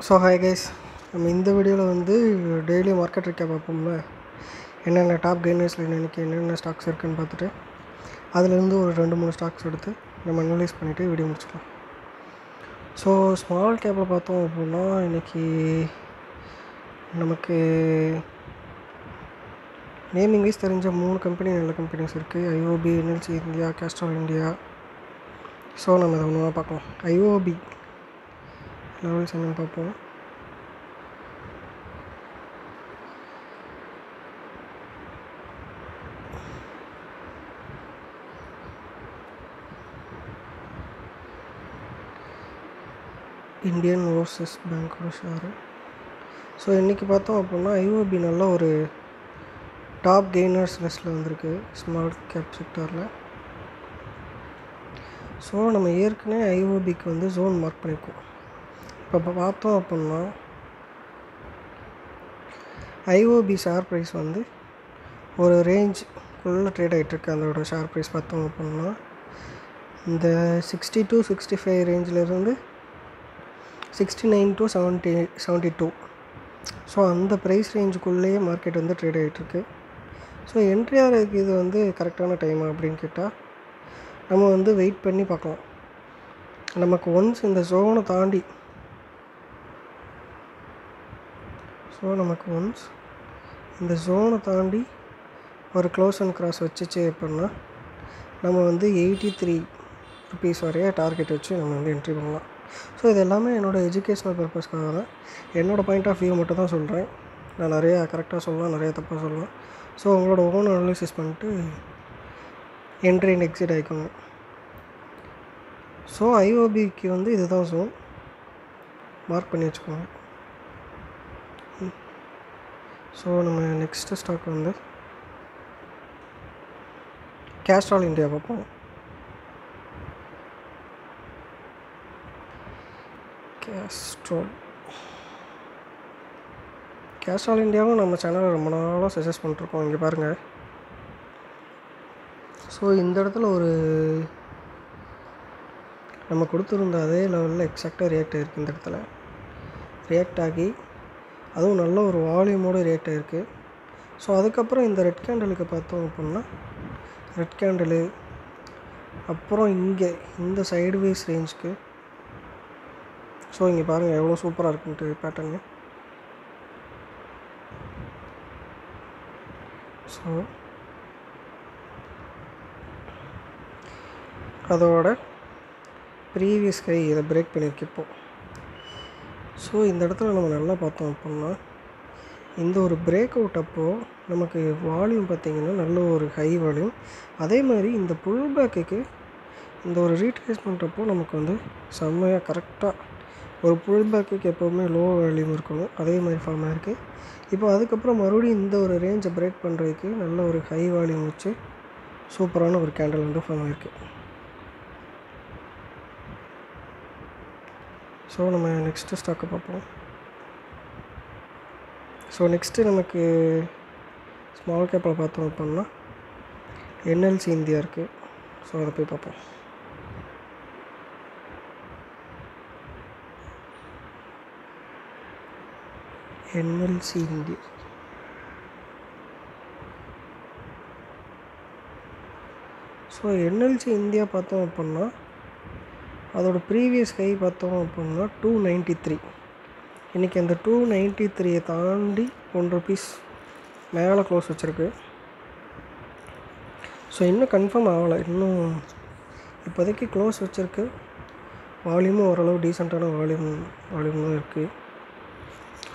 So hi guys, நம்ம இந்த வீடியோவில் வந்து டெய்லி மார்க்கெட் ரிக்கேப் பார்ப்போம்ல. என்னென்ன டாப் கெய்னர்ஸில் இன்றைக்கி என்னென்ன ஸ்டாக்ஸ் இருக்குதுன்னு பார்த்துட்டு அதுலேருந்து ஒரு 2-3 ஸ்டாக்ஸ் எடுத்து நம்ம அனலைஸ் பண்ணிவிட்டு வீடியோ முடிச்சிடலாம். ஸோ ஸ்மால் கேப்பில் பார்த்தோம் அப்படின்னா இன்றைக்கி நமக்கு நேமிங் வைஸ் தெரிஞ்ச 3 கம்பெனி நல்ல கம்பெனிஸ் இருக்குது. IOB, NLC India, Castrol India. So நம்ம இதை ஒன்றுவா பார்க்கலாம். ஐஓபி லெவல்ஸ் என்னென்னு பார்ப்போம். இந்தியன் ஓவர்சீஸ் பேங்க்கோட ஷேரு. ஸோ இன்றைக்கி பார்த்தோம் அப்படின்னா ஐஓபி நல்ல ஒரு டாப் கெய்னர்ஸ் லிஸ்ட்டில் வந்திருக்கு ஸ்மால் கேப் செக்டாரில். ஸோ நம்ம ஏற்கனவே ஐஓபிக்கு வந்து ஜோன் மார்க் பண்ணியிருக்கோம். இப்போ பார்த்தோம் அப்படின்னா ஐஓபி ஷேர் ப்ரைஸ் வந்து ஒரு ரேஞ்சுக்குள்ளே ட்ரேட் ஆகிட்டுருக்கு. அதோட ஷேர் ப்ரைஸ் பார்த்தோம் அப்படின்னா இந்த 60 to 65 ரேஞ்சிலேருந்து 69 to 72. ஸோ அந்த ப்ரைஸ் ரேஞ்சுக்குள்ளேயே மார்க்கெட் வந்து ட்ரேட் ஆகிட்டுருக்கு. ஸோ என்ட்ரி ஆகிறதுக்கு இது வந்து கரெக்டான டைமா அப்படின்னு கேட்டால் நம்ம வந்து வெயிட் பண்ணி பார்க்கலாம். நமக்கு ஒன்ஸ் இந்த ஜோனை தாண்டி ஒரு க்ளோஸ் அண்ட் கிராஸ் வச்சுச்சு அப்படின்னா நம்ம வந்து 83 ருபீஸ் வரைய டார்கெட் வச்சு நம்ம வந்து என்ட்ரி பண்ணலாம். ஸோ இது எல்லாமே என்னோடய எஜுகேஷ்னல் பர்பஸ்க்காக தான், என்னோடய பாயிண்ட் ஆஃப் வியூ மட்டும் தான் சொல்கிறேன். நான் நிறையா கரெக்டாக சொல்லலாம், நிறையா தப்பாக சொல்லலாம். ஸோ உங்களோட ஓன் அனலைசிஸ் பண்ணிட்டு என்ட்ரி அண்ட் எக்ஸிட் ஆகிக்கோங்க. ஸோ ஐஓபிக்கு வந்து இதுதான் ஜோன் மார்க் பண்ணி வச்சுக்கோங்க. ஸோ நம்ம நெக்ஸ்ட்டு ஸ்டாக் வந்து கேஸ்ட்ரால் இந்தியா பார்ப்போம். கேஸ்ட்ரால் இந்தியாவும் நம்ம சேனலில் ரொம்ப நாளாக சஜஸ்ட் பண்ணிட்டுருக்கோம். இங்கே பாருங்கள். ஸோ இந்த இடத்துல ஒரு நம்ம கொடுத்துருந்த அதே லெவலில் எக்ஸாக்டாக ரியாக்ட் ஆகிருக்கு. இந்த இடத்துல ரியாக்ட் ஆகி அதுவும் நல்ல ஒரு வால்யூமோடு ரியாக்ட் ஆகிருக்கு. ஸோ அதுக்கப்புறம் இந்த ரெட் கேண்டலுக்கு பார்த்தோம் அப்படின்னா ரெட் கேண்டலு அப்புறம் இங்கே இந்த சைடுவேஸ் ரேஞ்சுக்கு. ஸோ இங்கே பாருங்கள் எவ்வளோ சூப்பராக இருக்குன்ட்டு பேட்டர்னு. ஸோ அதோட ப்ரீவியஸ் ஹை இதை பிரேக் பண்ணியிருக்கு இப்போது. ஸோ இந்த இடத்துல நம்ம நல்லா பார்த்தோம் அப்படின்னா இந்த ஒரு பிரேக் அவுட் அப்போது நமக்கு வால்யூம் பார்த்திங்கன்னா நல்ல ஒரு ஹை வால்யூம். அதே மாதிரி இந்த புல் பேக்குக்கு இந்த ஒரு ரீட்ரேஸ்மெண்ட் அப்போ நமக்கு வந்து செம்மையாக கரெக்டாக ஒரு புல் பேக்குக்கு எப்போவுமே லோ வால்யூம் இருக்கணும், அதே மாதிரி ஃபார்ம் ஆகிருக்கு. இப்போ அதுக்கப்புறம் மறுபடியும் இந்த ஒரு ரேஞ்சை பிரேக் பண்ணுறதுக்கு நல்ல ஒரு ஹை வால்யூம் வச்சு சூப்பரான ஒரு கேண்டில் வந்து ஃபார்ம் ஆகிருக்கு. ஸோ நம்ம நெக்ஸ்ட்டு ஸ்டாக்கை பார்ப்போம். ஸோ நெக்ஸ்ட்டு நமக்கு ஸ்மால் கேப்பில் பார்த்தோம் அப்படின்னா என்எல்சி இந்தியா இருக்குது. ஸோ அதை போய் பார்ப்போம். NLC India. So NLC India பார்த்தோம் அப்படின்னா அதோட ப்ரீவியஸ் ஹை பார்த்தோம் அப்படின்னா 293. இன்றைக்கி அந்த 293 தாண்டி 1 ருபீஸ் மேலே க்ளோஸ் வச்சுருக்கு. ஸோ இன்னும் கன்ஃபார்ம் ஆகலை, இன்னும் இப்போதைக்கு க்ளோஸ் வச்சுருக்கு. வால்யூமும் ஓரளவு டீசெண்டான வால்யூம் தான் இருக்குது.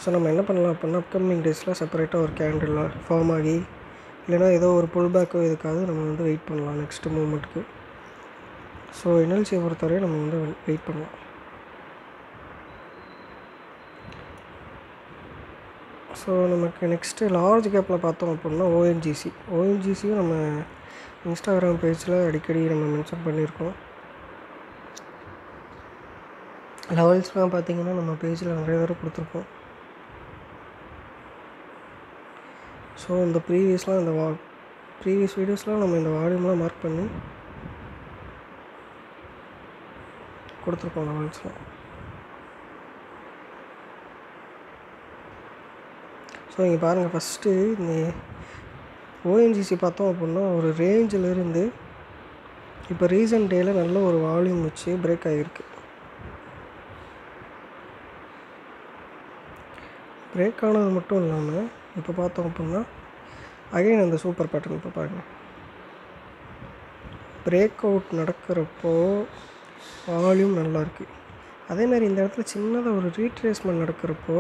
ஸோ நம்ம என்ன பண்ணலாம் அப்படின்னா அப்கமிங் டேஸில் செப்பரேட்டாக ஒரு கேண்டில் ஃபார்ம் ஆகி இல்லைனா ஏதோ ஒரு புல் பேக்கோ இதுக்காக நம்ம வந்து வெயிட் பண்ணலாம் நெக்ஸ்ட்டு மூமெண்ட்டுக்கு. ஸோ என்எல்சியை பொறுத்தவரையும் நம்ம வந்து வெயிட் பண்ணலாம். ஸோ நமக்கு நெக்ஸ்ட்டு லார்ஜ் கேப்பில் பார்த்தோம் அப்படின்னா ஓஎன்ஜிசியும் நம்ம இன்ஸ்டாகிராம் பேஜில் அடிக்கடி நம்ம மென்ஷன் பண்ணியிருக்கோம். லெவல்ஸ்லாம் பார்த்திங்கன்னா நம்ம பேஜில் நிறைய தடவை கொடுத்துருக்கோம். ஸோ இந்த ப்ரீவியஸ் வீடியோஸ்லாம் நம்ம இந்த வால்யூம்லாம் மார்க் பண்ணி கொடுத்துருக்கோம் லெவல்ஸ்லாம். ஸோ இங்கே பாருங்கள், ஃபஸ்ட்டு இந்த ஓஎன்ஜிசி பார்த்தோம் அப்படின்னா ஒரு ரேஞ்சிலிருந்து இப்போ ரீசன்ட் டேயில் நல்ல ஒரு வால்யூம் வச்சு பிரேக் ஆகிருக்கு. பிரேக் ஆனது மட்டும் இல்லாமல் இப்போ பார்த்தோம் அப்படின்னா அகைன் அந்த சூப்பர் பேட்டர்ன் இப்போ பாருங்கள், பிரேக் அவுட் நடக்கிறப்போ வால்யூம் நல்லாயிருக்கு. அதேமாதிரி இந்த இடத்துல சின்னதாக ஒரு ரீட்ரேஸ்மெண்ட் நடக்கிறப்போ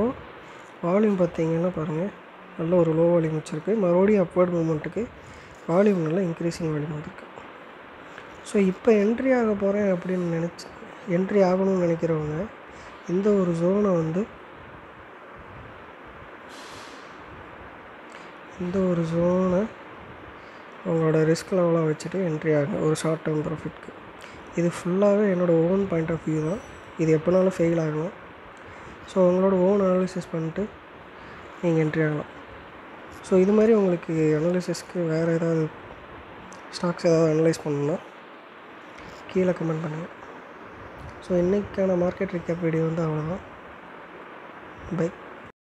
வால்யூம் பார்த்திங்கன்னா பாருங்கள் நல்ல ஒரு லோ வால்யூம் வச்சுருக்கு. மறுபடியும் அப்வர்ட் மூமெண்ட்டுக்கு வால்யூம் நல்லா இன்க்ரீஸிங் வால்யூம் வந்திருக்கு. ஸோ இப்போ என்ட்ரி ஆக போகிறேன் அப்படின்னு என்ட்ரி ஆகணும்னு நினைக்கிறவங்க இந்த ஒரு ஜோனை உங்களோட ரிஸ்க் லெவலாக வச்சுட்டு என்ட்ரி ஆகுங்க ஒரு ஷார்ட் டேர்ம் ப்ராஃபிட்க்கு. இது ஃபுல்லாகவே என்னோடய ஓன் பாயிண்ட் ஆஃப் வியூ தான். இது எப்போனாலும் ஃபெயில் ஆகலாம். ஸோ உங்களோட ஓன் அனாலிசிஸ் பண்ணிட்டு நீங்கள் என்ட்ரி ஆகலாம். ஸோ இது மாதிரி உங்களுக்கு அனாலிசிஸ்க்கு வேறு ஏதாவது ஸ்டாக்ஸ் ஏதாவது அனலைஸ் பண்ணணுன்னா கீழே கமெண்ட் பண்ணுங்கள். ஸோ இன்றைக்கான மார்க்கெட் ரிகேப் வீடியோ அவ்வளோதான். பை.